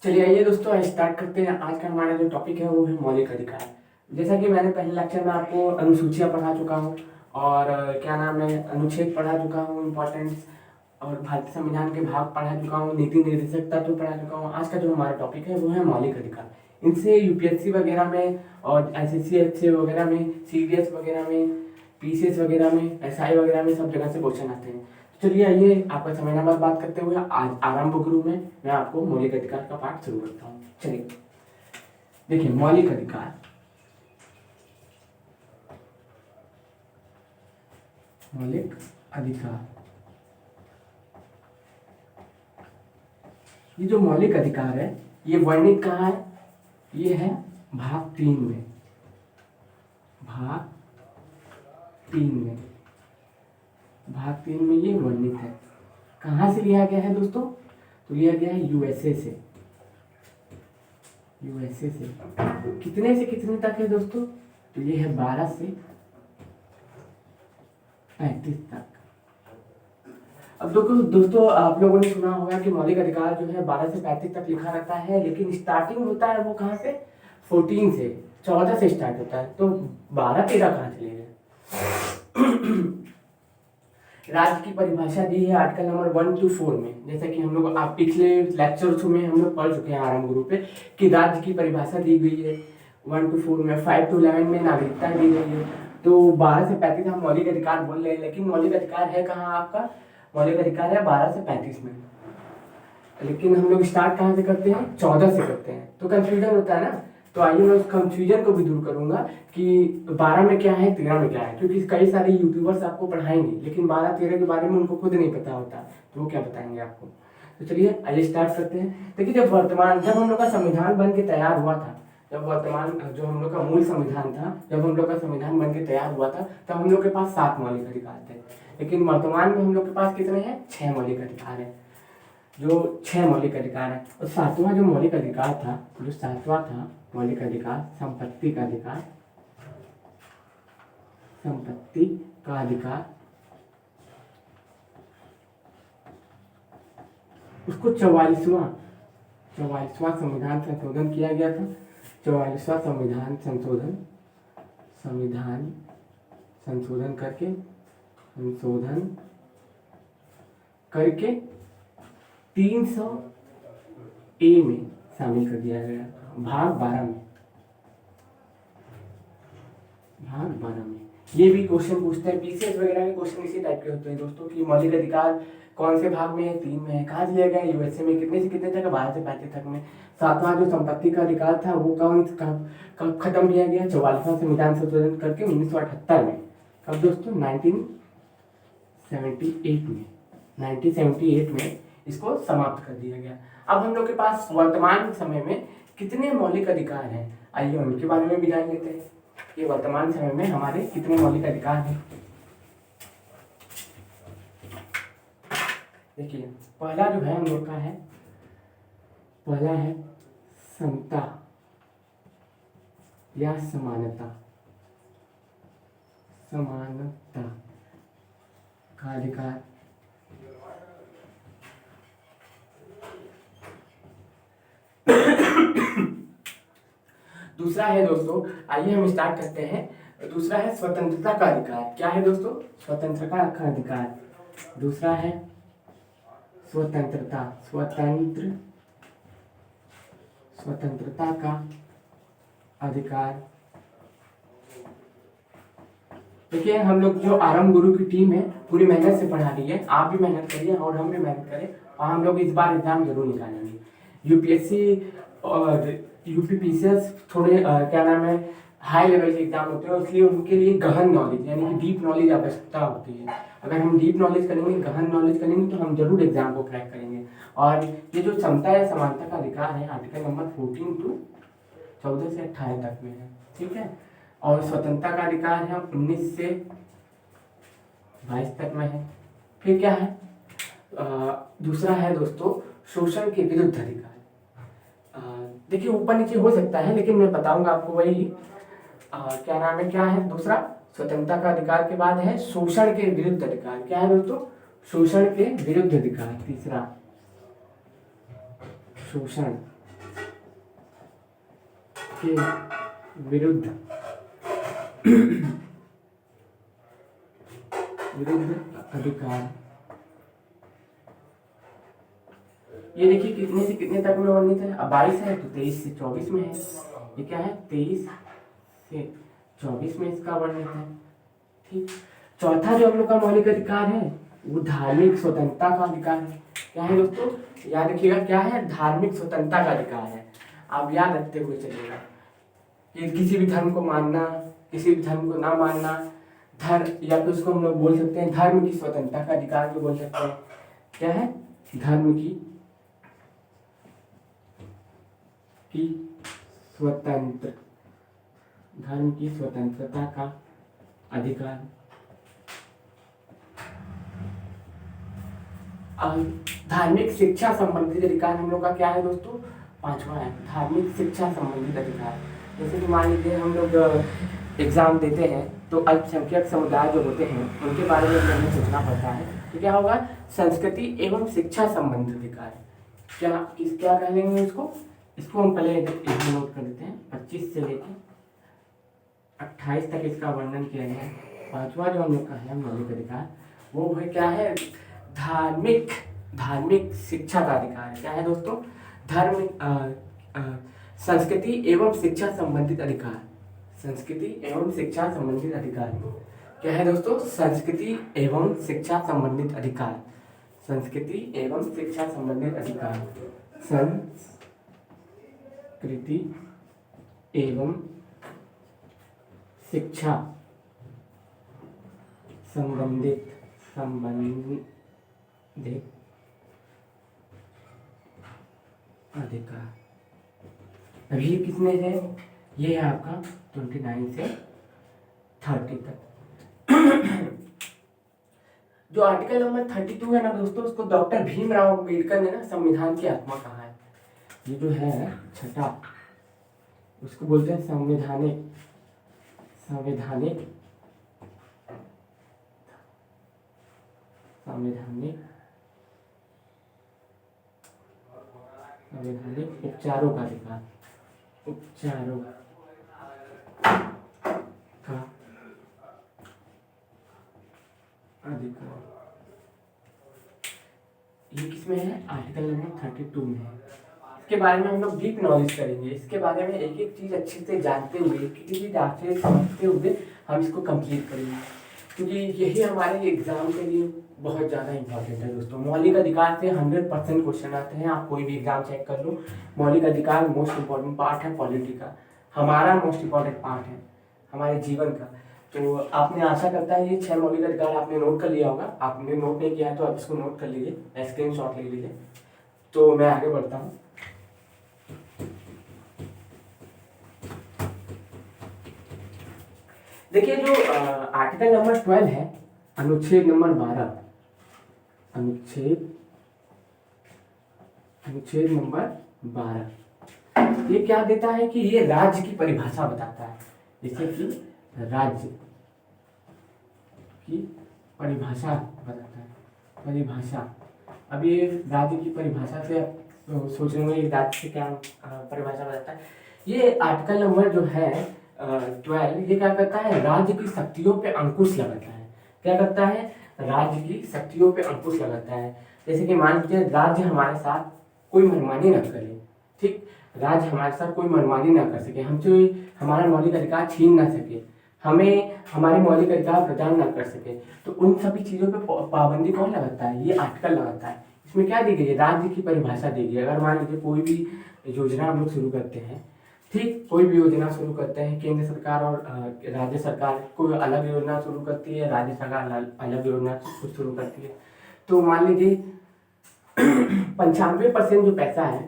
चलिए आइए दोस्तों स्टार्ट करते हैं। आज का हमारा जो टॉपिक है वो है मौलिक अधिकार। जैसा कि मैंने पहले लेक्चर में आपको अनुसूचियाँ पढ़ा चुका हूँ और क्या नाम है अनुच्छेद पढ़ा चुका हूँ इम्पोर्टेंस, और भारतीय संविधान के भाग पढ़ा चुका हूँ, नीति निर्देशक तत्व पढ़ा चुका हूँ। आज का जो हमारा टॉपिक है वो है मौलिक अधिकार। इनसे यूपीएससी वगैरह में और एसएससी एचसी वगैरह में, सीडीएस वगैरह में, पीसीएस वगैरह में, एसआई वगैरह में सब जगह से क्वेश्चन आते हैं। चलिए आइए आपका समय ना बात करते हुए आज आरंभ गुरु में मैं आपको मौलिक अधिकार का पाठ शुरू करता हूँ। चलिए देखिए मौलिक अधिकार। मौलिक अधिकार, ये जो मौलिक अधिकार है ये वर्णित कहाँ है? ये है भाग 3 में। भाग 3 में, भाग 3 में ये वर्णित है। कहाँ से लिया गया है दोस्तों? तो लिया गया है यूएसए से। यूएसए से कितने से कितने तक है दोस्तों? तो ये है 12 से 35 तक। अब दोस्तों आप लोगों ने सुना होगा कि मौलिक अधिकार जो है 12 से 35 तक लिखा रहता है, लेकिन स्टार्टिंग होता है वो कहाँ से? 14 से, 14 से स्टार्ट होता है। तो 12-13 कहाँ चले गए? राज्य की परिभाषा दी है आर्टिकल नंबर 1 to 4 में। जैसे कि हम लोग आप पिछले लेक्चर्स में हम लोग पढ़ चुके हैं आरंभ गुरु पे कि राज्य की परिभाषा दी गई है 1 to 4 में। 5 to 11 में नागरिकता दी गई है। तो 12 से 35 हम मौलिक अधिकार बोल रहे हैं, लेकिन मौलिक अधिकार है कहाँ आपका? मौलिक अधिकार है 12 से 35 में, लेकिन हम लोग स्टार्ट कहाँ से करते हैं? 14 से करते हैं। तो कंफ्यूजन होता है ना। तो आइए मैं उस कंफ्यूजन को भी दूर करूंगा कि 12 में क्या है 13 में क्या है, क्योंकि कई सारे यूट्यूबर्स आपको पढ़ाएंगे लेकिन 12-13 के बारे में उनको खुद नहीं पता होता, तो वो क्या बताएंगे आपको। तो चलिए आइए स्टार्ट करते हैं। देखिए जब हम लोग का संविधान बन के तैयार हुआ था, जब वर्तमान जो हम लोग का मूल संविधान था, जब हम लोग का संविधान बन के तैयार हुआ था तब हम लोग के पास 7 मौलिक अधिकार थे, लेकिन वर्तमान में हम लोग के पास कितने हैं? 6 मौलिक अधिकार है। जो 6 मौलिक अधिकार है, और 7वां जो मौलिक अधिकार था, जो 7वां था मौलिक अधिकार, संपत्ति का अधिकार। संपत्ति का अधिकार, उसको 44वां संविधान संशोधन किया गया था। 44वां संविधान संशोधन करके 300A में शामिल कर दिया गया भाग 12 में। भाग 12 में ये भी क्वेश्चन पूछते हैं, पीसीएस वगैरह के क्वेश्चन इसी टाइप के होते हैं दोस्तों कि मौलिक अधिकार कौन से भाग में है? 3 में है। कहाँ से लिया गया? यूएसए में। कितने से कितने तक? 12 से 35 तक में। 7वां जो संपत्ति का अधिकार था वो कब खत्म किया गया? 44वां संविधान संशोधन करके 1978 में। कब दोस्तों? 1978 में इसको समाप्त कर दिया गया। अब हम लोग के पास वर्तमान समय में कितने मौलिक अधिकार हैं? आइए उनके बारे में भी जान लेते हैं कि वर्तमान समय में हमारे कितने मौलिक अधिकार हैं। देखिए पहला जो है हम लोग का है, पहला है समता या समानता का अधिकार। दूसरा है दोस्तों, आइए हम स्टार्ट करते हैं। दूसरा है स्वतंत्रता का अधिकार। क्या है दोस्तों? स्वतंत्रता का अधिकार। दूसरा है स्वतंत्रता का अधिकार। देखिए हम लोग जो आरंभ गुरु की टीम है पूरी मेहनत से पढ़ा रही है, आप भी मेहनत करिए और हम भी मेहनत करें, और हम लोग इस बार एग्जाम जरूर निकालेंगे। यूपीएससी और यूपीपीसीएस थोड़े क्या नाम है हाई लेवल के एग्जाम होते हैं, इसलिए उनके लिए गहन नॉलेज यानी कि डीप नॉलेज आवश्यकता होती है। अगर हम डीप नॉलेज करेंगे, गहन नॉलेज करेंगे तो हम जरूर एग्जाम को क्रैक करेंगे। और ये जो समता या समानता का अधिकार है आर्टिकल नंबर 14 to 14 से 18 तक में है, ठीक है। और स्वतंत्रता का अधिकार है 19 से 22 तक में है। फिर क्या है? दूसरा है दोस्तों शोषण के विरुद्ध अधिकार। देखिए ऊपर नीचे हो सकता है लेकिन मैं बताऊंगा आपको वही क्या नाम है, क्या है दूसरा? स्वतंत्रता का अधिकार के बाद है शोषण के विरुद्ध अधिकार। क्या है दोस्तों? शोषण के विरुद्ध अधिकार। तीसरा शोषण के विरुद्ध अधिकार। ये देखिए कितने से कितने तक में वर्णित है, अब 22 है तो 23 से 24 में है। ये क्या है, 23 से 24 में इसका वर्णित है। ठीक, चौथा जो हम लोग का मौलिक अधिकार है वो धार्मिक स्वतंत्रता का अधिकार है। क्या है दोस्तों, याद रखिएगा, क्या है, धार्मिक स्वतंत्रता का अधिकार है। आप याद रखते हुए चलिएगा कि किसी भी धर्म को मानना, किसी भी धर्म को ना मानना, धर्म, या फिर उसको हम लोग बोल सकते हैं धर्म की स्वतंत्रता का अधिकार भी बोल सकते हैं। क्या है, धर्म की स्वतंत्र, धर्म की स्वतंत्रता का अधिकार। धार्मिक शिक्षा संबंधित अधिकार हम लोग का क्या है दोस्तों, पांचवा है, धार्मिक शिक्षा संबंधित अधिकार। जैसे कि मान लीजिए हम लोग एग्जाम देते हैं तो अल्पसंख्यक समुदाय जो होते हैं उनके बारे में हमें सोचना पड़ता है, तो क्या होगा, संस्कृति एवं शिक्षा संबंधित अधिकार। क्या कह लेंगे इसको हम पहले नोट कर देते हैं। 25 से लेकर 28 तक इसका वर्णन किया गया है। पांचवा जो हम लोग का है मौलिक अधिकार वो है क्या है, धार्मिक शिक्षा का अधिकार। क्या है दोस्तों, संस्कृति एवं शिक्षा संबंधित अधिकार। संस्कृति एवं शिक्षा संबंधित अधिकार क्या है दोस्तों, संस्कृति एवं शिक्षा संबंधित अधिकार। संस्कृति एवं शिक्षा संबंधित अधिकार, संस्कृति एवं शिक्षा संबंधित अधिकार। अब ये किसमें है, ये है आपका 29 से 30 तक। जो आर्टिकल नंबर 32 है ना दोस्तों, उसको डॉक्टर भीमराव अम्बेडकर ने ना संविधान की आत्मा कहा है। ये जो है छठा, उसको बोलते हैं संवैधानिक उपचारों का अधिकार। उपचारों का अधिकार ये किसमें है, आर्टिकल नंबर 32 में है। इसके बारे में हम लोग डीप नॉलेज करेंगे। इसके बारे में एक एक चीज़ अच्छे से जानते हुए, किसी भी डाक से समझते हुए हम इसको कंप्लीट करेंगे, क्योंकि यही हमारे एग्जाम के लिए बहुत ज़्यादा इंपॉर्टेंट है दोस्तों। मौलिक अधिकार से 100% क्वेश्चन आते हैं, आप कोई भी एग्जाम चेक कर लो। मौलिक अधिकार मोस्ट इम्पॉर्टेंट पार्ट है पॉलिटी का, हमारा मोस्ट इम्पॉर्टेंट पार्ट है हमारे जीवन का। तो आपने, आशा करता है ये 6 मौलिक अधिकार आपने नोट कर लिया होगा। आपने नोट नहीं किया है तो आप इसको नोट कर लीजिए, स्क्रीनशॉट ले लीजिए। तो मैं आगे बढ़ता हूँ। देखिए जो आर्टिकल नंबर 12 है, अनुच्छेद नंबर 12, अनुच्छेद नंबर 12, ये क्या देता है कि ये राज्य की परिभाषा बताता है। जैसे कि राज्य की परिभाषा बताता है, परिभाषा। अब ये राज्य की परिभाषा से सोच रहे होंगे राज्य से क्या परिभाषा बताता है। ये आर्टिकल नंबर जो है 12, ये क्या करता है, राज्य की शक्तियों पे अंकुश लगाता है। क्या करता है, राज्य की शक्तियों पे अंकुश लगाता है। जैसे कि मान लीजिए राज्य हमारे साथ कोई मनमानी ना करे, ठीक, राज्य हमारे साथ कोई मनमानी ना कर सके, हमसे हमारा मौलिक अधिकार छीन ना सके, हमें हमारे मौलिक अधिकार प्रदान ना कर सके, तो उन सभी चीज़ों पे पाबंदी कौन लगाता है, ये आर्टिकल लगाता है। इसमें क्या दी गई है, राज्य की परिभाषा दी गई है। अगर मान लीजिए कोई भी योजना हम लोग शुरू करते हैं, ठीक, कोई भी योजना शुरू करते हैं, केंद्र सरकार और राज्य सरकार कोई अलग योजना शुरू करती है, राज्य सरकार अलग योजना कुछ शुरू करती है। तो मान लीजिए 95% जो पैसा है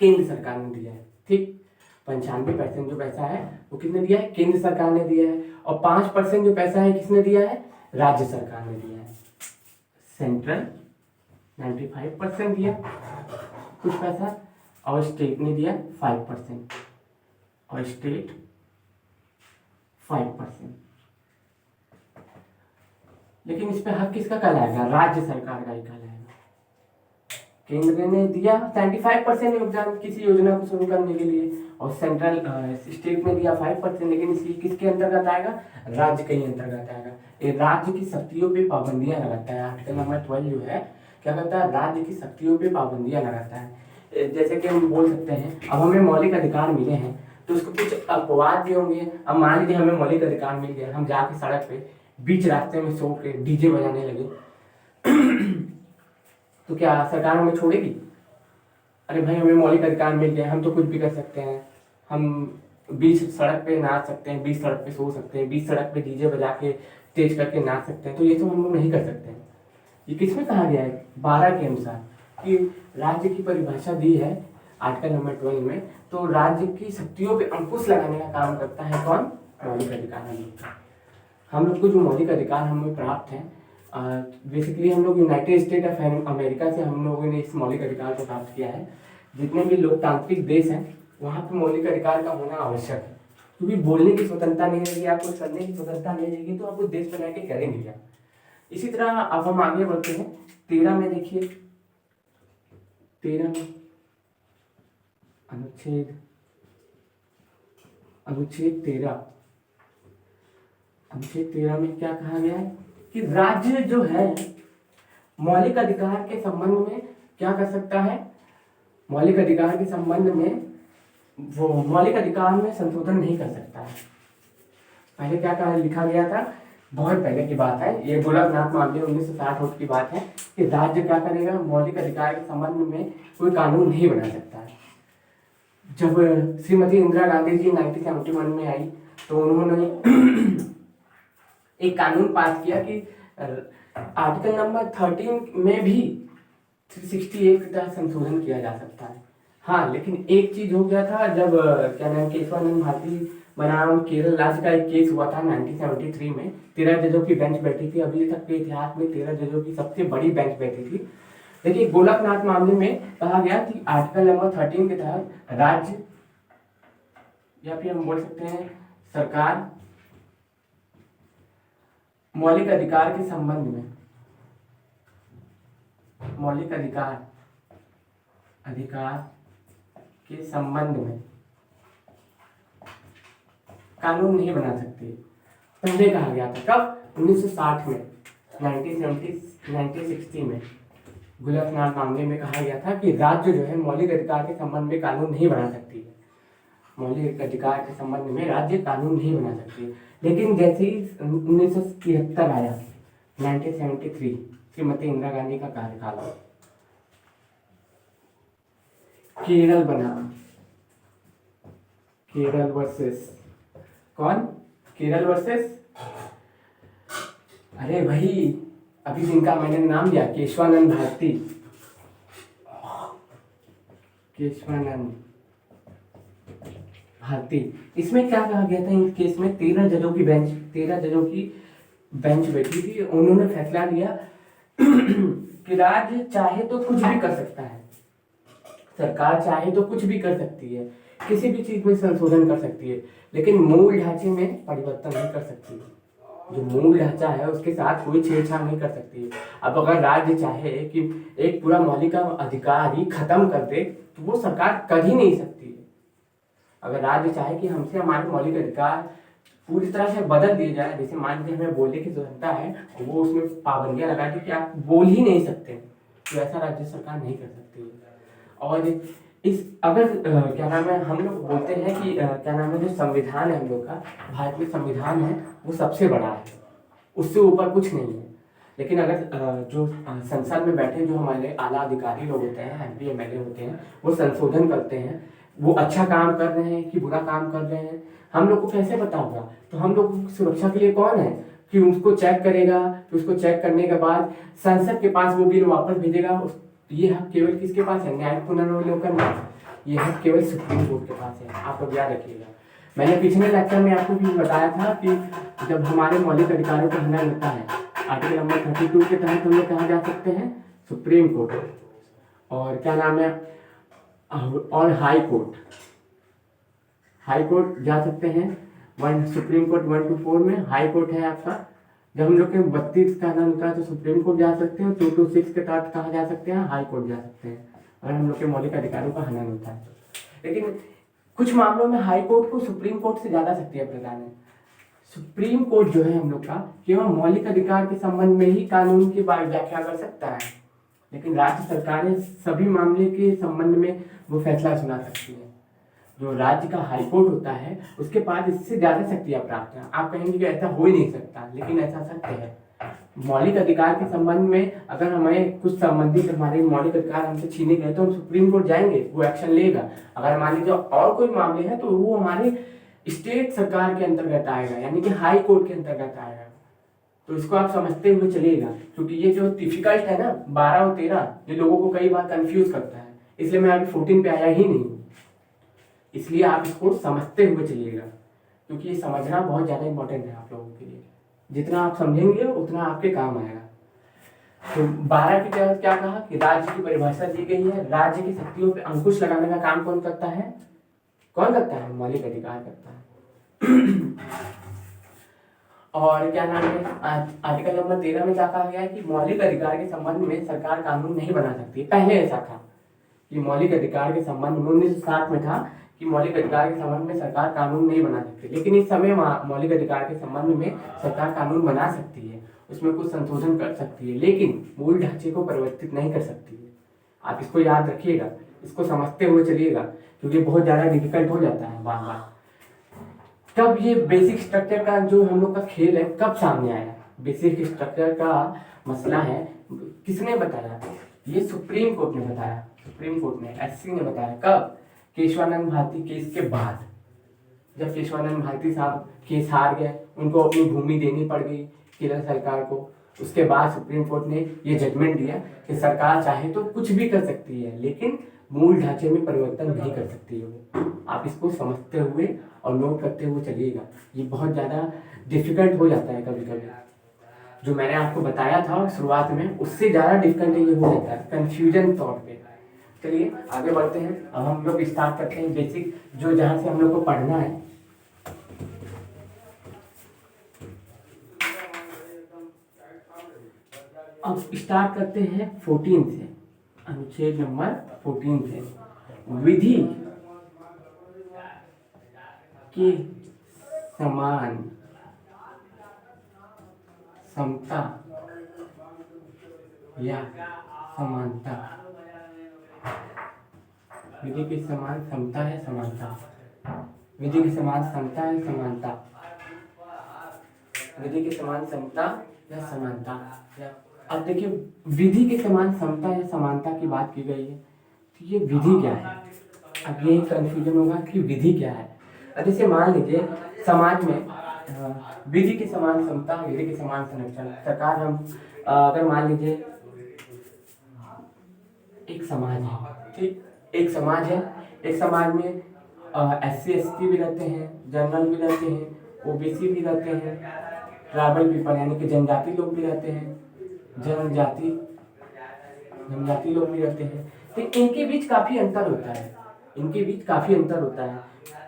केंद्र सरकार ने दिया है, ठीक, 95% जो पैसा है वो किसने दिया है, केंद्र सरकार ने दिया है। और 5% जो पैसा है किसने दिया है, राज्य सरकार ने दिया है। सेंट्रल 95% दिया कुछ पैसा, और स्टेट ने दिया 5%, और स्टेट 5%। लेकिन इस पे हक किसका कहलाएगा, राज्य सरकार का ही कहलाएगा। केंद्र ने दिया 75% योगदान किसी योजना को शुरू करने के लिए, और सेंट्रल स्टेट ने दिया 5%, लेकिन इसकी किसके अंतर्गत आएगा? राज्य के ही अंतर्गत आएगा। ये राज्य की शक्तियों पे पाबंदियां लगाता है। आर्टिकल नंबर 12 जो है क्या करता है? राज्य की शक्तियों पे पाबंदियां लगाता है। जैसे कि हम बोल सकते हैं, अब हमें मौलिक अधिकार मिले हैं तो उसको कुछ अपवाद भी होंगे। अब मान लीजिए हमें मौलिक अधिकार मिल गया, हम जाके सड़क पे बीच रास्ते में सो के डीजे बजाने लगे तो क्या सरकार हमें छोड़ेगी? अरे भाई, हमें मौलिक अधिकार मिल गए, हम तो कुछ भी कर सकते हैं, हम बीच सड़क पे नाच सकते हैं, बीच सड़क पे सो सकते हैं, बीच सड़क पे डीजे बजा के तेज करके नाच सकते हैं, तो ये तो हम लोग नहीं कर सकते हैं। ये किसमें कहा गया है? 12 के अनुसार कि राज्य की परिभाषा दी है आर्टिकल नंबर 12 में। तो राज्य की शक्तियों पे अंकुश लगाने का काम करता है कौन? मौलिक अधिकार। हम लोग को जो मौलिक अधिकार हमें प्राप्त हैं, बेसिकली हम लोग यूनाइटेड स्टेट ऑफ अमेरिका से हम लोगों ने इस मौलिक अधिकार को प्राप्त किया है। जितने भी लोकतांत्रिक देश हैं वहाँ पे मौलिक अधिकार का होना आवश्यक है, क्योंकि बोलने की स्वतंत्रता नहीं रहेगी, आपको करने की स्वतंत्रता नहीं रहेगी, तो आपको देश बना के करेंगे क्या? इसी तरह अब हम आगे बढ़ते हैं 13 में। देखिए 13 में अनुच्छेद 13, अनुच्छेद 13 में क्या कहा गया है कि राज्य जो है मौलिक अधिकार के संबंध में क्या कर सकता है? मौलिक अधिकार के संबंध में वो मौलिक अधिकार में संशोधन नहीं कर सकता है। पहले क्या कहा लिखा गया था? बहुत पहले की बात है, ये गोलकनाथ मामले 1960 की बात है कि राज्य क्या करेगा? मौलिक अधिकार के संबंध में कोई कानून नहीं बना सकता है। जब श्रीमती इंदिरा गांधी जी 1971 में आई तो उन्होंने एक कानून पास किया कि आर्टिकल नंबर 13 में भी 368 के तहत संशोधन किया जा सकता है। हाँ, लेकिन एक चीज हो गया था, जब क्या नाम केशवानंद भारती बनाम केरल राज्य का एक केस हुआ था 1973 में। 13 जजों की बेंच बैठी थी। अभी तक के इतिहास में 13 जजों की सबसे बड़ी बेंच बैठी थी। देखिए गोलकनाथ मामले में कहा गया कि आर्टिकल नंबर 13 के तहत राज्य या फिर हम बोल सकते हैं सरकार मौलिक अधिकार के संबंध में मौलिक अधिकार के संबंध में कानून नहीं बना सकती। पहले कहा गया था कब? 1960 में, 1960 में गोलकनाथ मामले में कहा गया था कि राज्य जो है मौलिक अधिकार के संबंध में कानून नहीं बना सकती है। मौलिक अधिकार के संबंध में राज्य कानून नहीं बना सकती है। लेकिन जैसे ही 1973 आया, 1973 श्रीमती इंदिरा गांधी का कार्यकाल, केरल बना, केरल वर्सेस कौन? केरल वर्सेस, अरे भाई अभी जिनका मैंने नाम लिया, केशवानंद भारती, केशवानंद भारती। इसमें क्या कहा गया था? इस केस में 13 जजों की बेंच बैठी थी। उन्होंने फैसला लिया कि राज्य चाहे तो कुछ भी कर सकता है, सरकार चाहे तो कुछ भी कर सकती है, किसी भी चीज में संशोधन कर सकती है, लेकिन मूल ढांचे में परिवर्तन नहीं कर सकती। जो मूल ढांचा है उसके साथ कोई छेड़छाड़ नहीं कर सकती है। अब अगर राज्य चाहे कि एक पूरा मौलिक अधिकार ही खत्म कर दे तो वो सरकार कर ही नहीं सकती है। अगर राज्य चाहे कि हमसे हमारे मौलिक अधिकार पूरी तरह से बदल दिए जाए, जैसे मान लीजिए हमें बोलने की स्वतंत्रता है, वो उसमें पाबंदियां लगा दी कि आप बोल ही नहीं सकते, तो ऐसा राज्य सरकार नहीं कर सकती है। और इस अगर क्या नाम है, हम लोग बोलते हैं कि क्या नाम है, जो संविधान है हम लोग का, भारत में संविधान है वो सबसे बड़ा है, उससे ऊपर कुछ नहीं है। लेकिन अगर जो संसद में बैठे जो हमारे आला अधिकारी लोग होते हैं, MP MLA होते हैं, वो संशोधन करते हैं, वो अच्छा काम कर रहे हैं कि बुरा काम कर रहे हैं, हम लोग को कैसे पता होगा? तो हम लोग की सुरक्षा के लिए कौन है कि उसको चेक करेगा, फिर उसको चेक करने के बाद संसद के पास वो बिल वापस भेजेगा। ये हक केवल किसके पास है? न्यायिक पुनर्विलोकन में। ये हक केवल सुप्रीम कोर्ट के पास है, आप लोग याद रखिएगा। मैंने पिछले लेक्चर में आपको भी बताया था कि जब हमारे मौलिक अधिकारों को हनन होता है, आर्टिकल नंबर 32 के तहत हम लोग कहाँ जा सकते हैं? सुप्रीम कोर्ट, और क्या नाम है, और हाई कोर्ट जा सकते हैं। सुप्रीम कोर्ट 1 to 4 में, हाई कोर्ट है आपका जब हम लोग के 32 का हनन होता है तो सुप्रीम कोर्ट जा सकते हैं, 226 के तहत कहाँ जा सकते हैं, हाई कोर्ट जा सकते हैं, अगर हम लोग के मौलिक अधिकारों का हनन होता है। लेकिन कुछ मामलों में हाई कोर्ट को सुप्रीम कोर्ट से ज़्यादा शक्तियाँ प्रदान है। सुप्रीम कोर्ट जो है हम लोग का केवल मौलिक अधिकार के संबंध में ही कानून की व्याख्या कर सकता है, लेकिन राज्य सरकारें सभी मामले के संबंध में वो फैसला सुना सकती है। जो राज्य का हाई कोर्ट होता है उसके पास इससे ज़्यादा शक्तियाँ प्राप्त हैं। आप कहेंगे कि ऐसा हो ही नहीं सकता, लेकिन ऐसा सत्य है। मौलिक अधिकार के संबंध में अगर हमें कुछ संबंधित हमारे मौलिक अधिकार हमसे छीने गए तो हम सुप्रीम कोर्ट जाएंगे, वो एक्शन लेगा। अगर मान लीजिए और कोई मामले हैं तो वो हमारे स्टेट सरकार के अंतर्गत आएगा, यानी कि हाई कोर्ट के अंतर्गत आएगा। तो इसको आप समझते हुए चलिएगा, क्योंकि ये जो डिफिकल्ट है ना 12 और 13, ये लोगों को कई बार कंफ्यूज करता है, इसलिए मैं अभी 14 पे आया ही नहीं। इसलिए आप इसको समझते हुए चलिएगा, क्योंकि ये समझना बहुत ज़्यादा इंपॉर्टेंट है आप लोगों के लिए। जितना आप समझेंगे उतना आपके काम आएगा। तो 12 के तहत क्या कहा कि राज्य की परिभाषा दी गई है। राज्य की शक्तियों पर अंकुश लगाने का काम कौन करता है? कौन करता है? मौलिक अधिकार करता है। और क्या नाम है, आर्टिकल नंबर 13 में क्या कहा गया है कि मौलिक अधिकार के संबंध में सरकार कानून नहीं बना सकती। पहले ऐसा था कि मौलिक अधिकार के संबंध में 1960 में था कि मौलिक अधिकार के संबंध में सरकार कानून नहीं बना सकती, लेकिन इस समय मौलिक अधिकार के संबंध में सरकार कानून बना सकती है, उसमें कुछ संशोधन कर सकती है, लेकिन मूल ढांचे को परिवर्तित नहीं कर सकती है। आप इसको याद रखिएगा, इसको समझते हुए चलिएगा, क्योंकि बहुत ज़्यादा डिफिकल्ट हो जाता है बार बार। कब ये बेसिक स्ट्रक्चर का जो हम लोग का खेल है कब सामने आया? बेसिक स्ट्रक्चर का मसला है, किसने बताया? ये सुप्रीम कोर्ट ने बताया। सुप्रीम कोर्ट ने, एससी ने बताया। कब? केशवानंद भारती केस के बाद। जब केशवानंद भारती साहब केस हार गए, उनको अपनी भूमि देनी पड़ गई केरल सरकार को, उसके बाद सुप्रीम कोर्ट ने ये जजमेंट दिया कि सरकार चाहे तो कुछ भी कर सकती है, लेकिन मूल ढांचे में परिवर्तन नहीं कर सकती है वो। आप इसको समझते हुए और नोट करते हुए चलिएगा। ये बहुत ज़्यादा डिफिकल्ट हो जाता है कभी कभी, जो मैंने आपको बताया था शुरुआत में उससे ज़्यादा डिफिकल्ट ये हो जाता है कन्फ्यूजन तौर पे। चलिए आगे बढ़ते हैं। अब हम लोग स्टार्ट करते हैं बेसिक, जो जहाँ से हम लोग को पढ़ना है। अब स्टार्ट करते हैं 14 से, अनुच्छेद नंबर 14 से। विधि के समान समता या समानता। विधि के समान समता है समानता। विधि के समान समता है समानता। विधि के समान समता या समानता। अब देखिए, विधि के समान समता या समानता की बात की गई है, तो ये विधि क्या है? अब ये कंफ्यूजन होगा कि विधि क्या है। अब जैसे मान लीजिए समाज में विधि के समान समता, विधि के समान संरक्षण। सरकार हम अगर मान लीजिए एक समाज है, ठीक, एक समाज है, एक समाज में SC ST भी रहते हैं, जनरल भी रहते हैं, OBC भी रहते हैं, ट्राइबल पीपल यानी कि जनजाति लोग भी रहते हैं, जनजाति लोग भी रहते हैं। तो इनके बीच काफ़ी अंतर होता है, इनके बीच काफ़ी अंतर होता है,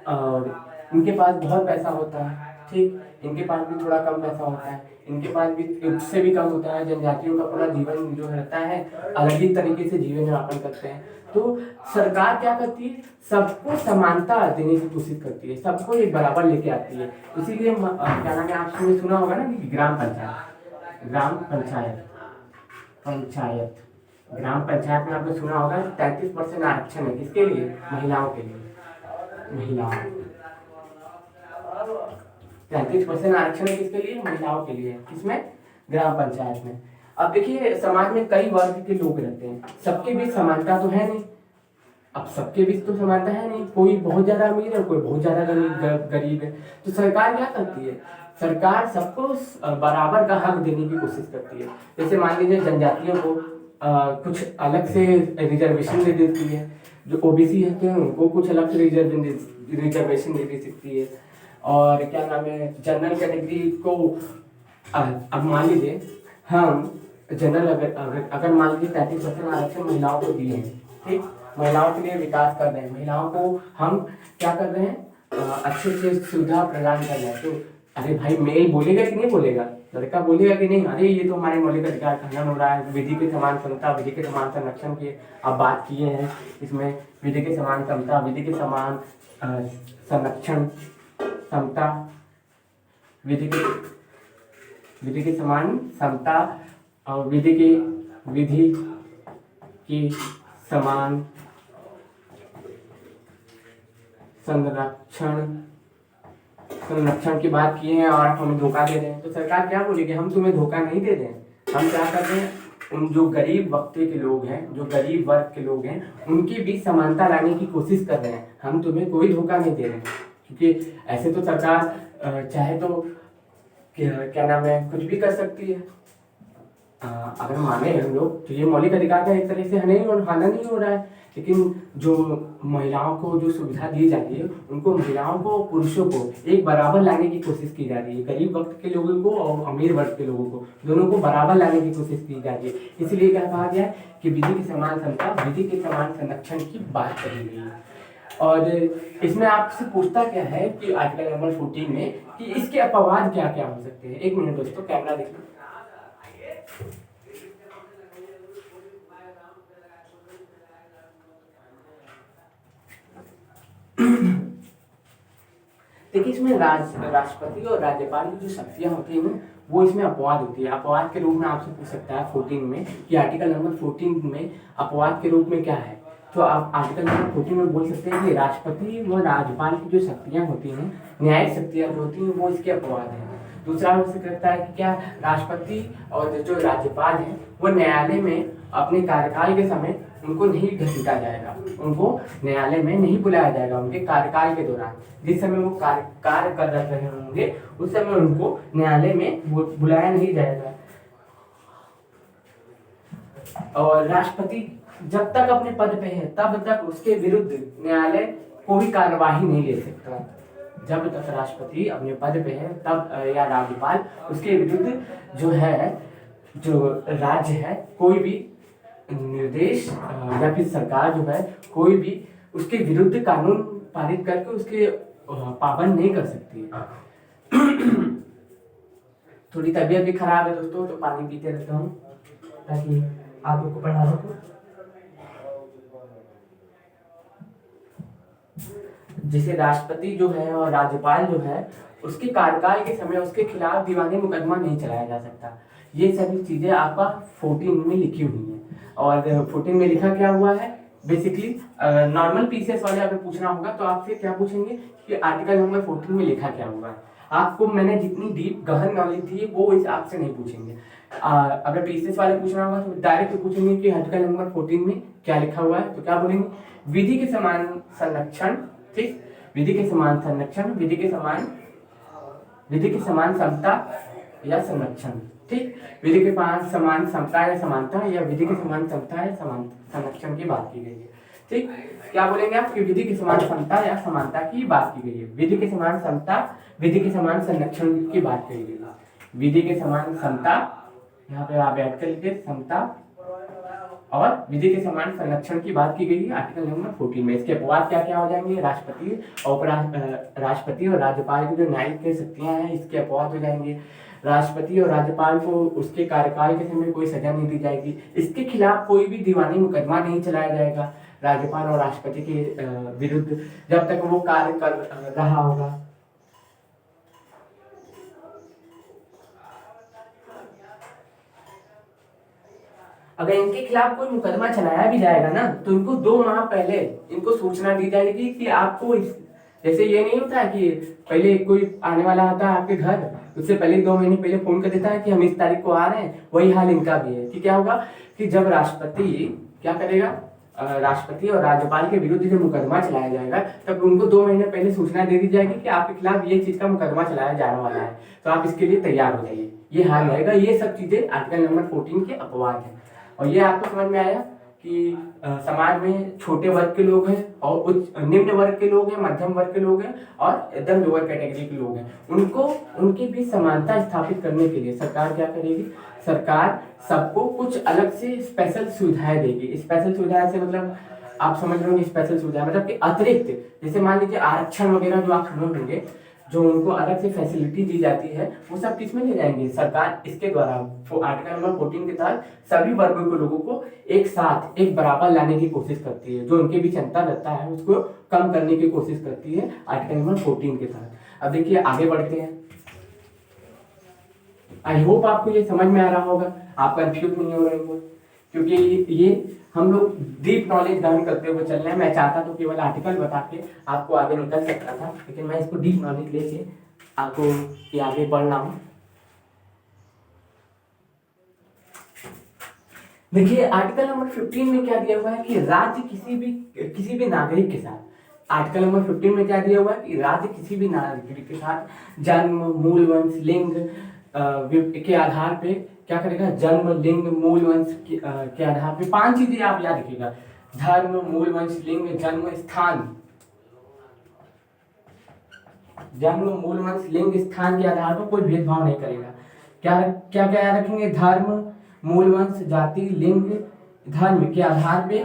और इनके पास बहुत पैसा होता है, ठीक, इनके पास भी थोड़ा कम पैसा होता है, इनके पास भी इससे भी कम होता है। जनजातियों का पूरा जीवन जो रहता है अलग ही तरीके से जीवन यापन करते हैं। तो सरकार क्या करती है? सबको समानता देने की कोशिश करती है, सबको एक बराबर लेके आती है। इसीलिए क्या नाम है, आपने सुना होगा ना कि ग्राम पंचायत ग्राम पंचायत में आपने सुना होगा 33% आरक्षण है। किसके लिए? महिलाओं के लिए। 33% आरक्षण किसके लिए? महिलाओं के लिए। किसमें? ग्राम पंचायत में। अब देखिए, समाज में कई वर्ग के लोग रहते हैं, सबके बीच समानता तो है नहीं। अब सबके बीच तो समानता है नहीं, कोई बहुत ज्यादा अमीर है, कोई बहुत ज्यादा गरीब है। तो सरकार क्या करती है? सरकार सबको बराबर का हक देने की कोशिश करती है। जैसे मान लीजिए जनजातियों को कुछ अलग से रिजर्वेशन दे देती है, जो OBC है उनको कुछ अलग से रिजर्वेशन दे सकती है। और क्या नाम है, जनरल कैटेगरी को अब मान लीजिए हम जनरल अगर मान लीजिए 33% आरक्षण महिलाओं को दिए हैं, ठीक, महिलाओं के लिए विकास कर रहे हैं, महिलाओं को हम क्या कर रहे हैं? अच्छे से सुविधा प्रदान कर रहे हैं। तो अरे भाई, मेल बोलेगा कि नहीं बोलेगा? लड़का बोलेगा कि नहीं अरे ये तो हमारे मौलिक अधिकार का हनन हो रहा है, विधि के समान समता, विधि के समान संरक्षण की आप बात किए हैं, इसमें विधि के समान समता, विधि के समान संरक्षण, समता, विधि के समान समता और विधि की समान संरक्षण की बात की है और आप हमें धोखा दे रहे हैं। तो सरकार क्या बोलेगी, हम तुम्हें धोखा नहीं दे रहे हैं, हम क्या कर रहे हैं, उन जो गरीब तबके के लोग हैं, जो गरीब वर्ग के लोग हैं, उनके बीच समानता लाने की कोशिश कर रहे हैं, हम तुम्हें कोई धोखा नहीं दे रहे हैं। क्योंकि ऐसे तो सरकार चाहे तो क्या नाम है कुछ भी कर सकती है। अगर माने हम लोग तो ये मौलिक अधिकार का एक तरह से हनन नहीं हो रहा है, लेकिन जो महिलाओं को जो सुविधा दी जाती है, उनको महिलाओं को पुरुषों को एक बराबर लाने की कोशिश की जा रही है। गरीब वर्ग के लोगों को और अमीर वर्ग के लोगों को दोनों को बराबर लाने की कोशिश की जा रही है। इसलिए क्या कहा गया है कि विधि की समान समता, विधि के समान संरक्षण की बात कही गई है। और इसमें आपसे पूछता क्या है कि आर्टिकल नंबर 14 में कि इसके अपवाद क्या क्या हो सकते हैं। 1 मिनट दोस्तों, कैमरा देखिए। देखिए इसमें राष्ट्रपति और राज्यपाल की जो शक्तियां होती है ना, वो इसमें अपवाद होती है। अपवाद के रूप में आपसे पूछ सकता है 14 में कि आर्टिकल नंबर 14 में अपवाद के रूप में क्या है। तो आप आर्टिकल नंबर 14 में बोल सकते हैं कि राष्ट्रपति व राज्यपाल की जो शक्तियां होती हैं, न्यायिक शक्तियां जो होती हैं, वो इसके अपवाद हैं। दूसरा हो सकता है कि क्या राष्ट्रपति और जो राज्यपाल हैं वो न्यायालय में अपने कार्यकाल के समय उनको नहीं घसीटा जाएगा, उनको न्यायालय में नहीं बुलाया जाएगा उनके कार्यकाल के दौरान। जिस समय वो कार्य कर रहे होंगे उस समय उनको न्यायालय में बुलाया नहीं जाएगा। और राष्ट्रपति जब तक अपने पद पे है तब तक उसके विरुद्ध न्यायालय कोई कार्यवाही नहीं ले सकता। जब तक राष्ट्रपति अपने पद पे है तब या राज्यपाल उसके विरुद्ध जो है, जो राज्य है, कोई भी निर्देश या फिर सरकार जो है कोई भी उसके विरुद्ध कानून पारित करके उसके पाबंद नहीं कर सकती। थोड़ी तबीयत भी खराब है दोस्तों, तो पानी पीते रहता हूँ ताकि आप लोग को पढ़ा सकूं। जैसे राष्ट्रपति जो है और राज्यपाल जो है, उसके कार्यकाल के समय उसके खिलाफ दीवानी मुकदमा नहीं चलाया जा सकता। ये सभी चीजें आपका 14 में लिखी हुई है। और 14 में लिखा क्या हुआ है, बेसिकली नॉर्मल पीसीएस वाले अगर पूछना होगा तो आपसे क्या पूछेंगे कि आर्टिकल नंबर 14 में लिखा क्या हुआ है। आपको मैंने जितनी डीप गहन नॉलेज दी है वो इस आपसे नहीं पूछेंगे। अगर पीसीएस वाले पूछना होगा तो डायरेक्ट पूछेंगे कि आर्टिकल नंबर 14 में क्या लिखा हुआ है। तो क्या बोलेंगे, विधि के समान संरक्षण, ठीक, विधि के समान संरक्षण, विधि के समान समता या संरक्षण, ठीक, विधि के समान समता या समानता या विधि के समान समता या समान संरक्षण की बात की गई है। ठीक, क्या बोलेंगे आप कि विधि के समान समता या समानता की बात की गई है। विधि के समान समता, विधि के समान संरक्षण की बात की गई है। विधि के समान समता, यहाँ पे आप ऐड कर लीजिए समता, और विधि के समान संरक्षण की बात की गई है आर्टिकल नंबर 14 में। इसके अपवाद क्या क्या हो जाएंगे, राष्ट्रपति और राज्यपाल की जो न्यायिक शक्तियां हैं इसके अपवाद हो जाएंगे। राष्ट्रपति और राज्यपाल को उसके कार्यकाल के समय कोई सजा नहीं दी जाएगी। इसके खिलाफ कोई भी दीवानी मुकदमा नहीं चलाया जाएगा राज्यपाल और राष्ट्रपति के विरुद्ध जब तक वो कार्य कर रहा होगा। अगर इनके खिलाफ कोई मुकदमा चलाया भी जाएगा ना तो इनको 2 माह पहले इनको सूचना दी जाएगी कि आपको जैसे ये नहीं होता है कि पहले कोई आने वाला होता है आपके घर, उससे पहले 2 महीने पहले फोन कर देता है कि हम इस तारीख को आ रहे हैं। वही हाल इनका भी है कि क्या होगा कि जब राष्ट्रपति क्या करेगा, राष्ट्रपति और राज्यपाल के विरुद्ध जो मुकदमा चलाया जाएगा तब उनको 2 महीने पहले सूचना दे दी जाएगी कि आपके खिलाफ ये चीज का मुकदमा चलाया जाने वाला है, तो आप इसके लिए तैयार हो जाइए। ये हाल रहेगा। ये सब चीजें आर्टिकल नंबर 14 के अपवाद है। और ये आपको समझ में आया कि समाज में छोटे वर्ग के लोग हैं और उच्च निम्न वर्ग के लोग हैं, मध्यम वर्ग के लोग हैं और एकदम लोअर कैटेगरी के लोग हैं। उनको उनके बीच समानता स्थापित करने के लिए सरकार क्या करेगी, सरकार सबको कुछ अलग से स्पेशल सुविधाएं देगी। स्पेशल सुविधाएं से मतलब आप समझ रहे होंगे, स्पेशल सुविधा मतलब कि अतिरिक्त, जैसे मान लीजिए आरक्षण वगैरह जो आप सुने होंगे, जो उनको अलग से फैसिलिटी दी जाती है वो सब किस में ले जाएंगे, सरकार इसके द्वारा आर्टिकल नंबर 14 के तहत सभी वर्गों के लोगों को एक साथ एक बराबर लाने की कोशिश करती है, जो उनके बीच अंतर रहता है उसको कम करने की कोशिश करती है आर्टिकल नंबर 14 के तहत। अब देखिए आगे बढ़ते हैं। आई होप आपको ये समझ में आ रहा होगा, आप कंफ्यूज नहीं हो रहे हो, क्योंकि ये हम लोग डीप नॉलेज ग्रहण करते हुए चल रहे हैं। मैं चाहता तो केवल आर्टिकल बता के आपको आगे निकल सकता था, लेकिन मैं इसको डीप नॉलेज लेके आपको ये आगे बढ़ना हूँ। देखिए आर्टिकल नंबर 15 में क्या दिया हुआ है कि राज्य किसी भी नागरिक के साथ, आर्टिकल नंबर 15 में क्या दिया हुआ है कि राज्य किसी भी नागरिक के साथ जन्म, मूल वंश, लिंग के आधार पे क्या करेगा, जन्म, लिंग, मूल वंश के आधार पे 5 चीजें आप याद रखिएगा, धर्म, मूल वंश, लिंग, जन्म स्थान, जन्म, मूल वंश, लिंग, स्थान के आधार पर कोई भेदभाव नहीं करेगा। क्या क्या क्या याद रखेंगे, धर्म, मूल वंश, जाति, लिंग, धर्म के आधार पे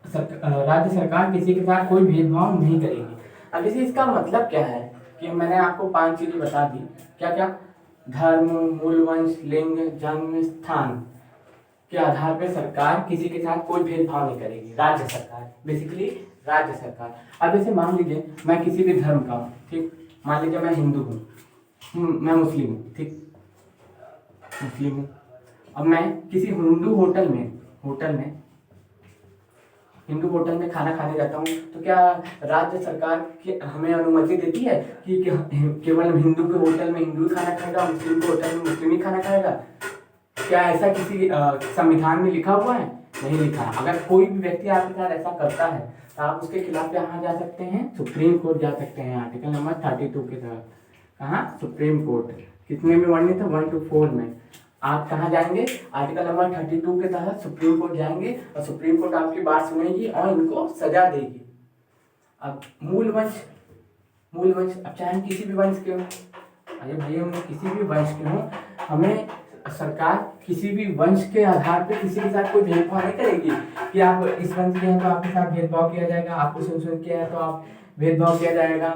राज्य सरकार किसी के साथ कोई भेदभाव नहीं करेगी। अब इसे इसका मतलब क्या है कि मैंने आपको 5 चीजें बता दी, क्या क्या, धर्म, मूल वंश, लिंग, जन्म, स्थान के आधार पे सरकार किसी के साथ कोई भेदभाव नहीं करेगी, राज्य सरकार, बेसिकली राज्य सरकार। अब जैसे मान लीजिए मैं किसी भी धर्म का हूँ, ठीक, मान लीजिए मैं हिंदू हूँ, मैं मुस्लिम हूँ, ठीक, मुस्लिम हूँ। अब मैं किसी हिंदू होटल में खाना खाने जाता हूँ, तो क्या राज्य सरकार हमें अनुमति देती है कि केवल हिंदू के होटल में हिंदू खाना खाएगा, मुस्लिम के होटल में मुस्लिम ही खाना खाएगा? क्या ऐसा किसी संविधान में लिखा हुआ है? नहीं लिखा। अगर कोई भी व्यक्ति आपके साथ ऐसा करता है तो आप उसके खिलाफ कहाँ जा सकते हैं, सुप्रीम कोर्ट जा सकते हैं, आर्टिकल नंबर 32 के तहत। कहाँ? Supreme court. कितने में वर्णित है? 1 to 4 में। आप कहाँ जाएंगे? आर्टिकल नंबर 32 के तहत सुप्रीम कोर्ट जाएंगे और सुप्रीम कोर्ट आपकी बात सुनेगी और इनको सजा देगी। अब मूल वंश, अब चाहे हम किसी भी वंश के हो, अरे भाई हम किसी भी वंश के हो, हमें सरकार किसी भी वंश के आधार पे किसी के साथ कोई भेदभाव नहीं करेगी कि आप इस वंश के हैं तो आपके साथ भेदभाव किया जाएगा, आपको संशोधन किया है तो आप भेदभाव किया जाएगा।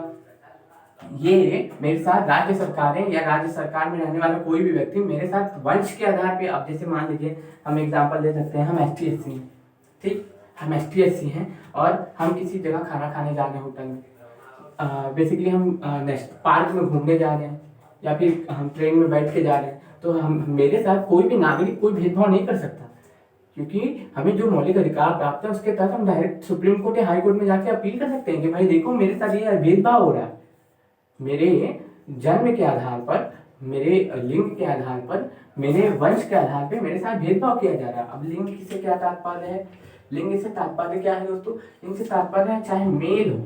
ये मेरे साथ राज्य सरकारें या राज्य सरकार में रहने वाला कोई भी व्यक्ति मेरे साथ वंश के आधार पे, अब जैसे मान लीजिए हम एग्जांपल दे सकते हैं, हम ST/SC हैं, ठीक, हम ST/SC हैं और हम किसी जगह खाना खाने जा रहे हैं होटल में, बेसिकली हम पार्क में घूमने जा रहे हैं या फिर हम ट्रेन में बैठ के जा रहे हैं, तो हम मेरे साथ कोई भी नागरिक कोई भेदभाव नहीं कर सकता, क्योंकि हमें जो मौलिक अधिकार प्राप्त है उसके तहत हम डायरेक्ट सुप्रीम कोर्ट या हाई कोर्ट में जाके अपील कर सकते हैं कि भाई देखो मेरे साथ ये भेदभाव हो रहा है, मेरे जन्म के आधार पर, मेरे लिंग के आधार पर, मेरे वंश के आधार पर मेरे साथ भेदभाव किया जा रहा है। अब लिंग से क्या तात्पर्य है? लिंग से तात्पर्य क्या है दोस्तों? लिंग से तात्पर्य है चाहे मेल हो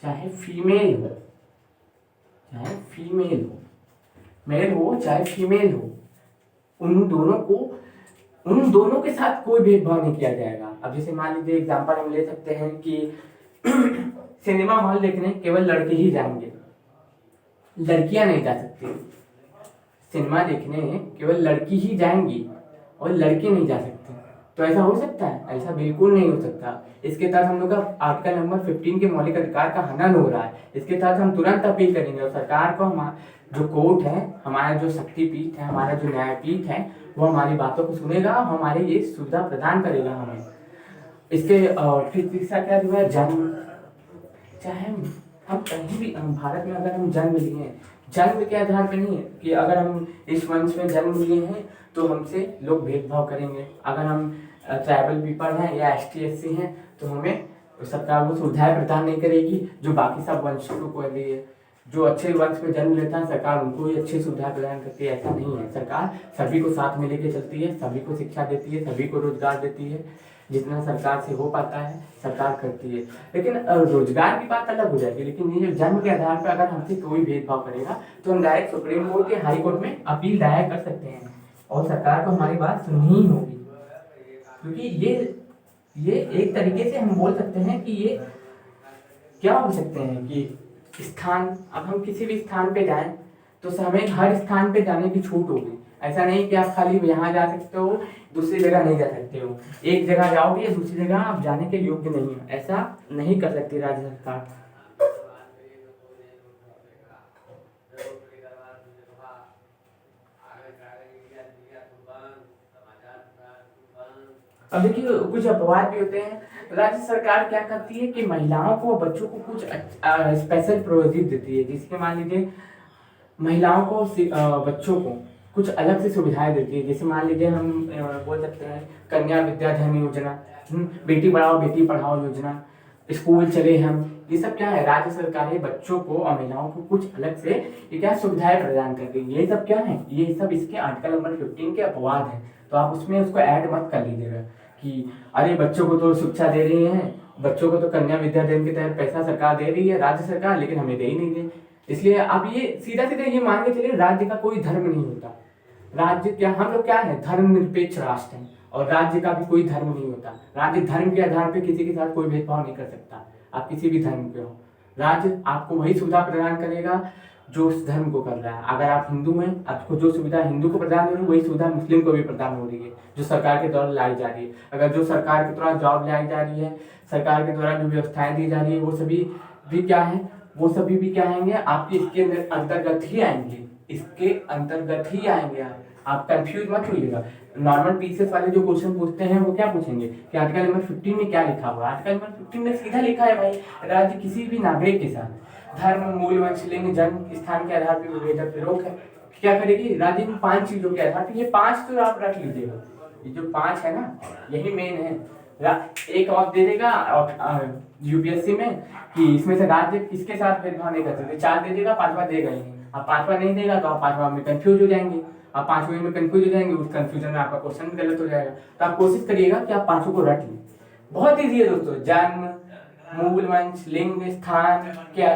चाहे फीमेल हो, मेल हो चाहे फीमेल हो, उन दोनों के साथ कोई भेदभाव नहीं किया जाएगा। अब जैसे मान लीजिए एग्जांपल हम ले सकते हैं कि सिनेमा हॉल देखने केवल लड़के ही जाएंगे, लड़कियां नहीं जा सकती। सिनेमा देखने केवल लड़की ही जाएंगी और लड़के नहीं जा सकते। तो ऐसा हो सकता है? ऐसा बिल्कुल नहीं हो सकता। इसके तहत हम लोग का आर्टिकल नंबर 15 के मौलिक अधिकार का हनन हो रहा है। इसके तहत हम तुरंत अपील करेंगे और सरकार को जो कोर्ट है, हमारा जो शक्तिपीठ है, हमारा जो न्यायपीठ है, वो हमारी बातों को सुनेगा और हमारे ये सुविधा प्रदान करेगा हमें। इसके फिर तीसरा क्या हुआ? जन्म। चाहे हम कहीं भी भारत में अगर हम जन्म लिए हैं, जन्म के आधार पर नहीं है कि अगर हम इस वंश में जन्म लिए हैं तो हमसे लोग भेदभाव करेंगे। अगर हम ट्राइबल पीपल हैं या ST/SC हैं तो हमें सरकार वो सुविधाएं प्रदान नहीं करेगी जो बाकी सब वंशों को दी है। जो अच्छे वंश में जन्म लेता है सरकार उनको ही अच्छी सुविधा प्रदान करती है, ऐसा नहीं है। सरकार सभी को साथ में लेके चलती है, सभी को शिक्षा देती है, सभी को रोजगार देती है, जितना सरकार से हो पाता है सरकार करती है। लेकिन रोजगार की बात अलग हो जाएगी, लेकिन ये जो जन्म के आधार पर अगर हमसे कोई भेदभाव करेगा तो हम डायरेक्ट सुप्रीम कोर्ट या हाई कोर्ट में अपील दायर कर सकते हैं और सरकार को हमारी बात सुननी ही होगी, क्योंकि ये एक तरीके से हम बोल सकते हैं कि ये क्या बोल सकते हैं कि स्थान, अब हम किसी भी स्थान पे जाएं तो हमें हर स्थान पे जाने की छूट होगी। ऐसा नहीं कि आप खाली यहाँ जा सकते हो, दूसरी जगह नहीं जा सकते हो। एक जगह जाओगे दूसरी जगह आप जाने के योग्य नहीं हो, ऐसा नहीं कर सकती राज्य सरकार। अब देखिए कुछ अपवाद भी होते हैं। राज्य सरकार क्या करती है कि महिलाओं को, बच्चों को कुछ स्पेशल प्रोविजन देती है, जिसके मान लीजिए महिलाओं को बच्चों को कुछ अलग से सुविधाएं देती है। जैसे मान लीजिए हम बोल सकते हैं कन्या विद्याधन योजना, बेटी बढ़ाओ बेटी पढ़ाओ योजना, स्कूल चले हम, ये सब क्या है, राज्य सरकारें बच्चों को और महिलाओं को कुछ अलग से ये क्या सुविधाएं प्रदान करती है। ये सब क्या है, ये सब इसके आर्टिकल नंबर 15 के अपवाद है। तो आप उसमें उसको ऐड मत कर लीजिएगा कि अरे बच्चों को तो शिक्षा दे रही है, बच्चों को तो कन्या विद्याधन के तहत पैसा सरकार दे रही है राज्य सरकार, लेकिन हमें दे ही नहीं दे। इसलिए आप ये सीधा सीधा ये मान के चलिए राज्य का कोई धर्म नहीं होता। राज्य क्या, हम लोग क्या है, धर्मनिरपेक्ष राष्ट्र हैं, और राज्य का भी कोई धर्म नहीं होता। राज्य धर्म के आधार पे किसी के साथ कोई भेदभाव नहीं कर सकता, आप किसी भी धर्म के हो। राज्य आपको वही सुविधा प्रदान करेगा जो उस धर्म को कर रहा है। अगर आप हिंदू हैं, आपको जो सुविधा हिंदू को प्रदान हो रही है वही सुविधा मुस्लिम को भी प्रदान हो रही है, जो सरकार के द्वारा लाई जा रही है। अगर जो सरकार के द्वारा जॉब लाई जा रही है, सरकार के द्वारा जो व्यवस्थाएं दी जा रही है, वो सभी भी क्या है, वो सभी भी क्या आएंगे, आपके इसके अंतर्गत ही आएंगे, इसके अंतर्गत ही आएंगे। आप कंफ्यूज मत होइएगा। नॉर्मल पीसीएस वाले जो क्वेश्चन पूछते हैं वो क्या पूछेंगे कि आर्टिकल नंबर 15 में क्या लिखा हुआ है। आर्टिकल नंबर 15 में सीधा लिखा है भाई, राज्य किसी भी नागरिक के साथ धर्म, मूल, वंश, लिंग, जन्म स्थान के आधार पर विभेदक विरोध है, क्या करेगी राज्य में 5 चीजों के आधार पर। ये 5 तो आप रख लीजिएगा, ये जो 5 है ना यही मेन है। एक और दे देगा यूपीएससी में कि इसमें से राज्य किसके साथ भेदभाव नहीं कर सकते, 4 दे देगा, 5वां देगा ही नहीं। अब 5वां नहीं देगा तो आप 5वां में कंफ्यूज हो जाएंगे, आप 5वें में कंफ्यूज हो जाएंगे, उस कंफ्यूजन में आपका क्वेश्चन भी गलत हो जाएगा। तो आप कोशिश करिएगा कि आप 5 को रट लें। बहुत ईजी है दोस्तों, जन्म, मूल, वंश, लिंग, स्थान के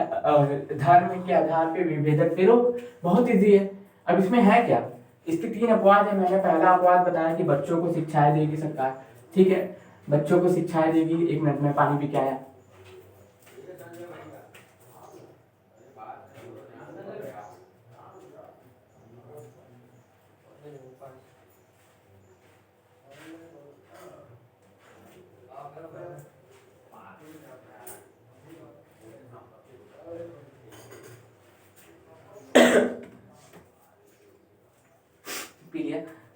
धर्म के आधार पे विभेदक विरोध, बहुत ईजी है। अब इसमें है क्या, इसके 3 अपवाद है। मैंने पहला अपवाद बताया कि बच्चों को शिक्षाएं देगी सरकार, ठीक है, बच्चों को शिक्षाएं देगी। 1 मिनट में पानी पी के आया।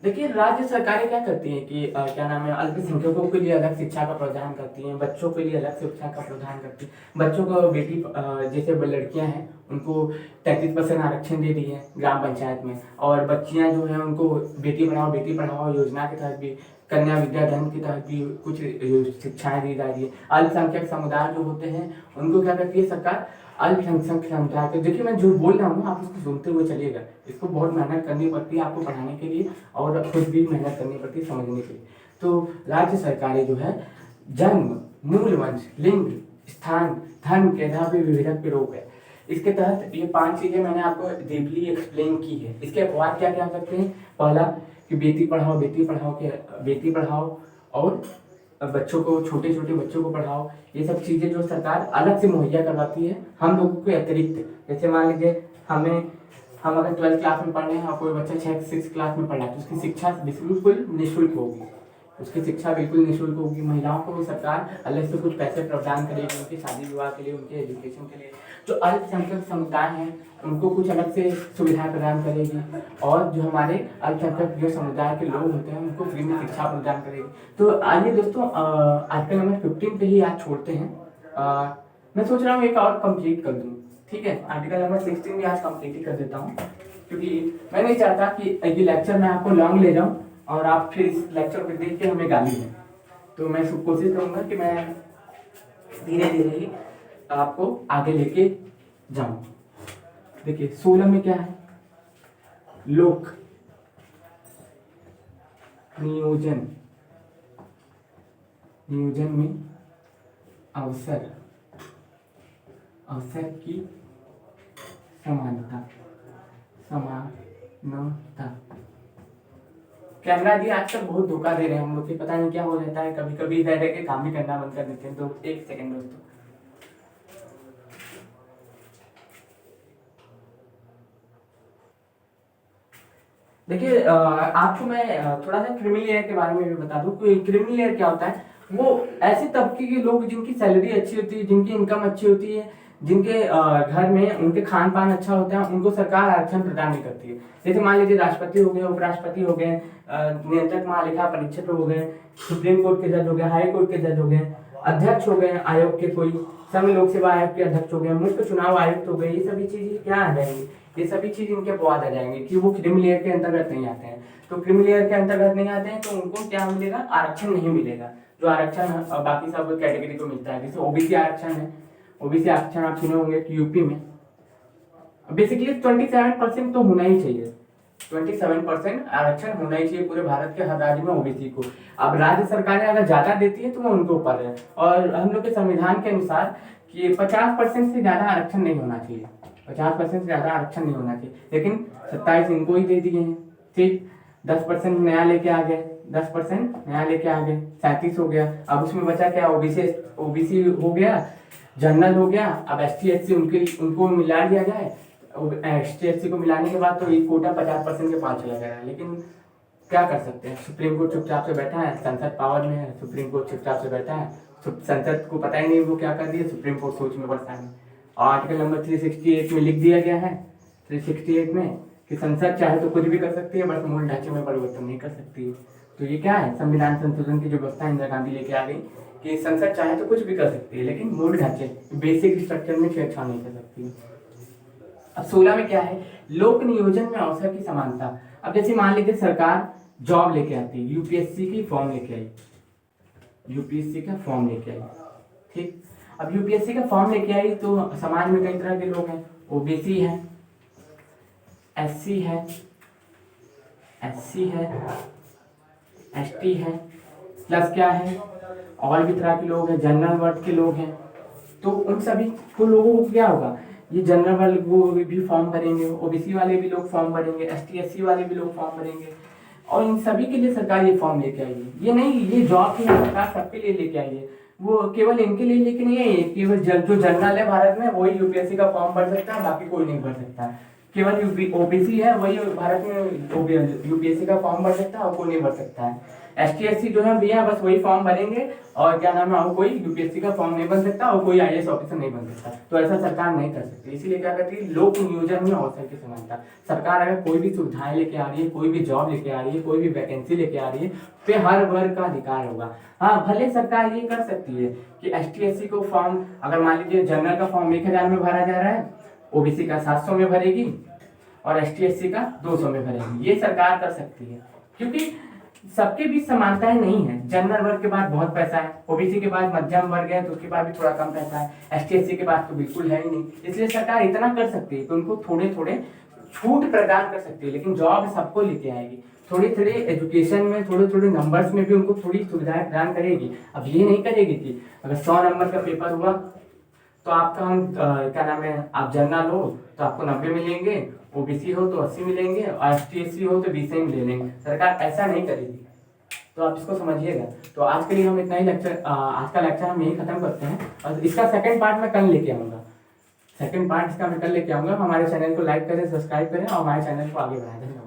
देखिए राज्य सरकारें क्या करती हैं कि क्या नाम है, अल्पसंख्यकों के लिए अलग शिक्षा का प्रावधान करती हैं, बच्चों के लिए अलग शिक्षा का प्रावधान करती हैं। बच्चों को बेटी जैसे लड़कियां हैं उनको 33% आरक्षण दे दी है ग्राम पंचायत में, और बच्चियां जो हैं उनको बेटी पढ़ाओ योजना के तहत भी, कन्या विद्याधन के तहत भी कुछ शिक्षाएं दी जा रही है। अल्पसंख्यक समुदाय जो होते हैं उनको क्या करती है सरकार, अल्पसंख्यक समुदाय के, देखिए मैं जो बोल रहा हूँ आप उसको सुनते हुए चलिएगा, इसको बहुत मेहनत करनी पड़ती है आपको पढ़ाने के लिए, और खुद भी मेहनत करनी पड़ती है समझने के लिए। तो राज्य सरकारें जो है जन्म, मूल, वंश, लिंग, स्थान, धर्म के आधार पर विभेदक विरोध है, इसके तहत ये 5 चीजें मैंने आपको डीपली एक्सप्लेन की है। इसके अपवाद क्या क्या सकते हैं, पहला कि बेटी पढ़ाओ और बच्चों को, छोटे छोटे बच्चों को पढ़ाओ। ये सब चीजें जो सरकार अलग से मुहैया करवाती है हम लोगों के अतिरिक्त। जैसे मान लीजिए हम अगर 12th क्लास में पढ़ रहे हैं और कोई बच्चा 6th क्लास में पढ़ रहा है तो उसकी शिक्षा बिल्कुल निःशुल्क होगी, उसकी शिक्षा बिल्कुल निःशुल्क होगी। महिलाओं को भी सरकार अलग से कुछ पैसे प्रदान करेगी उनके शादी विवाह के लिए, उनके एजुकेशन के लिए। जो अल्पसंख्यक समुदाय हैं उनको कुछ अलग से सुविधाएं प्रदान करेगी, और जो हमारे अल्पसंख्यक जो समुदाय के लोग होते हैं उनको फ्री में शिक्षा प्रदान करेगी। तो आइए दोस्तों आर्टिकल नंबर 15 पे ही आज छोड़ते हैं। मैं सोच रहा हूँ एक और कंप्लीट कर दूँ, ठीक है, आर्टिकल नंबर 16 भी आज कंप्लीट ही कर देता हूँ, क्योंकि मैं नहीं चाहता कि ये लेक्चर मैं आपको लॉन्ग ले जाऊँ और आप फिर इस लेक्चर को देख के हमें गाली दें। तो मैं कोशिश करूँगा कि मैं धीरे धीरे ही आपको आगे लेके जाऊँ। देखिए 16 में क्या है, लोक नियोजन में अवसर की समानता। कैमरा जी आजकल बहुत धोखा दे रहे हैं हम लोग, पता नहीं क्या हो जाता है, कभी कभी इधर रह के काम ही करना बंद कर देते हैं। तो 1 सेकंड दोस्तों, देखिए आपको मैं थोड़ा सा क्रिमिनल लेयर के बारे में भी बता दूं कि क्रिमिनल लेयर क्या होता है। वो ऐसे तबके के लोग जिनकी सैलरी अच्छी होती है, जिनकी इनकम अच्छी होती है, जिनके घर में उनके खान पान अच्छा होता है उनको सरकार आरक्षण प्रदान नहीं करती है। जैसे मान लीजिए राष्ट्रपति हो गए, उपराष्ट्रपति हो गए, नियंत्रक महालेखा परीक्षक हो गए, सुप्रीम कोर्ट के जज हो गए, हाई कोर्ट के जज हो गए, अध्यक्ष हो गए आयोग के, कोई संघ लोक सेवा आयोग के अध्यक्ष हो गए, मुख्य चुनाव आयुक्त हो गए, ये सभी चीजें क्या आ जाएंगी, ये सभी चीज इनके बाद आ जाएंगे कि वो क्रीमी लेयर के अंतर्गत नहीं आते हैं। तो क्रीमी लेयर के अंतर्गत नहीं आते हैं तो उनको क्या मिलेगा, आरक्षण नहीं मिलेगा, जो आरक्षण बाकी सब कैटेगरी को मिलता है। जैसे ओबीसी आरक्षण है, ओबीसी आरक्षण आप सुने होंगे कि यूपी में बेसिकली 27% तो होना ही चाहिए, 27% आरक्षण होना ही चाहिए पूरे भारत के हर राज्य में ओबीसी को। अब राज्य सरकारें अगर ज्यादा देती है तो वो उनके ऊपर है, और हम लोग के संविधान के अनुसार कि 50% से ज्यादा आरक्षण नहीं होना चाहिए, 50% से ज्यादा आरक्षण नहीं होना चाहिए, लेकिन 27 इनको ही दे दिए हैं। ठीक, 10% नया लेके आ गए, 10% नया लेके आ गए, 37 हो गया। अब उसमें बचा क्या, ओबीसी हो गया, जनरल हो गया, अब एसटी एससी उनको मिला दिया जाए। एसटी एससी को मिलाने के बाद तो ये कोटा 50% के पास चला गया, लेकिन क्या कर सकते हैं, सुप्रीम कोर्ट चुपचाप से बैठा है, संसद पावर में है, सुप्रीम कोर्ट चुपचाप से बैठा है, संसद को पता ही नहीं वो क्या कर रही है, सुप्रीम कोर्ट सोच में पड़ता है। और आर्टिकल नंबर 368 में लिख दिया गया है, 368 में कि संसद चाहे तो कुछ भी कर सकती है, बस मूल ढांचे में परिवर्तन नहीं कर सकती। तो ये क्या है, संविधान संशोधन की जो व्यवस्था इंदिरा गांधी लेके आ गई कि संसद चाहे तो कुछ भी कर सकती है, लेकिन मूल ढांचे बेसिक स्ट्रक्चर में छेड़छाड़ नहीं कर सकती। अब 16 में क्या है, लोक नियोजन में अवसर की समानता। अब जैसे मान लीजिए सरकार जॉब लेके आती है, यूपीएससी की फॉर्म लेके आई, यूपीएससी का फॉर्म लेके आई, ठीक। अब यूपीएससी का फॉर्म लेके आई तो समाज में कई तरह के लोग हैं, ओबीसी है, एससी है, एसटी है, प्लस क्या है और भी तरह के लोग हैं, जनरल वर्ग के लोग हैं। तो उन सभी को लोगों को क्या होगा, ये जनरल वर्ग वो भी फॉर्म भरेंगे, ओबीसी वाले भी लोग फॉर्म भरेंगे, एसटी एससी वाले भी लोग फॉर्म भरेंगे, और इन सभी के लिए सरकार ये फॉर्म लेके आई है। ये नहीं, ये जॉब की सरकार सबके लिए लेके आई है, वो केवल इनके लिए लेके नहीं है, केवल जो जनरल है भारत में वही यूपीएससी का फॉर्म भर सकता है, बाकी कोई नहीं भर सकता है। केवल ओबीसी है वही भारत में यूपीएससी का फॉर्म भर सकता है और कोई नहीं भर सकता है। एसटी एससी जो है भैया बस वही फॉर्म भरेंगे, और क्या नाम है, और कोई यूपीएससी का फॉर्म नहीं बन सकता और कोई आईएएस ऑफिसर नहीं बन सकता। तो ऐसा सरकार नहीं कर सकती, इसीलिए क्या करती है, लोक नियोजन में अवसर की समानता। सरकार अगर कोई भी सुविधाएं लेके आ रही है, कोई भी जॉब लेके आ रही है, कोई भी वैकेंसी लेके आ रही है, पे हर वर्ग का अधिकार होगा। हाँ, भले सरकार ये कर सकती है कि एसटी एससी को फॉर्म, अगर मान लीजिए जनरल का फॉर्म 1000 में भरा जा रहा है, ओबीसी का 700 में भरेगी और एसटी एससी का 200 में भरेगी, ये सरकार कर सकती है, क्योंकि सबके बीच समानताएं नहीं है। जनरल वर्ग के पास बहुत पैसा है, ओबीसी के पास मध्यम वर्ग है तो उसके पास भी थोड़ा कम पैसा है, एसटी एससी के पास तो बिल्कुल है ही नहीं। इसलिए सरकार इतना कर सकती है कि उनको थोड़े थोड़े छूट प्रदान कर सकती है, लेकिन जॉब सबको लेके आएगी, थोड़ी थोड़ी एजुकेशन में, थोड़े थोड़े नंबर्स में भी उनको थोड़ी सुविधाएं प्रदान करेगी। अब ये नहीं करेगी कि अगर 100 नंबर का पेपर हुआ तो आपका हम क्या नाम है, आप जनरल हो तो आपको 90 मिलेंगे, ओबीसी हो तो 80 मिलेंगे, और एसटी एससी हो तो 20 ही मिल लेंगे। सरकार ऐसा नहीं करेगी, तो आप इसको समझिएगा। तो आज के लिए हम इतना ही लेक्चर, आज का लेक्चर हम यही खत्म करते हैं, और इसका सेकंड पार्ट मैं कल लेके आऊँगा, सेकंड पार्ट इसका मैं कल लेके आऊँगा। हमारे चैनल को लाइक करें, सब्सक्राइब करें और हमारे चैनल को आगे बढ़ाएं। धन्यवाद।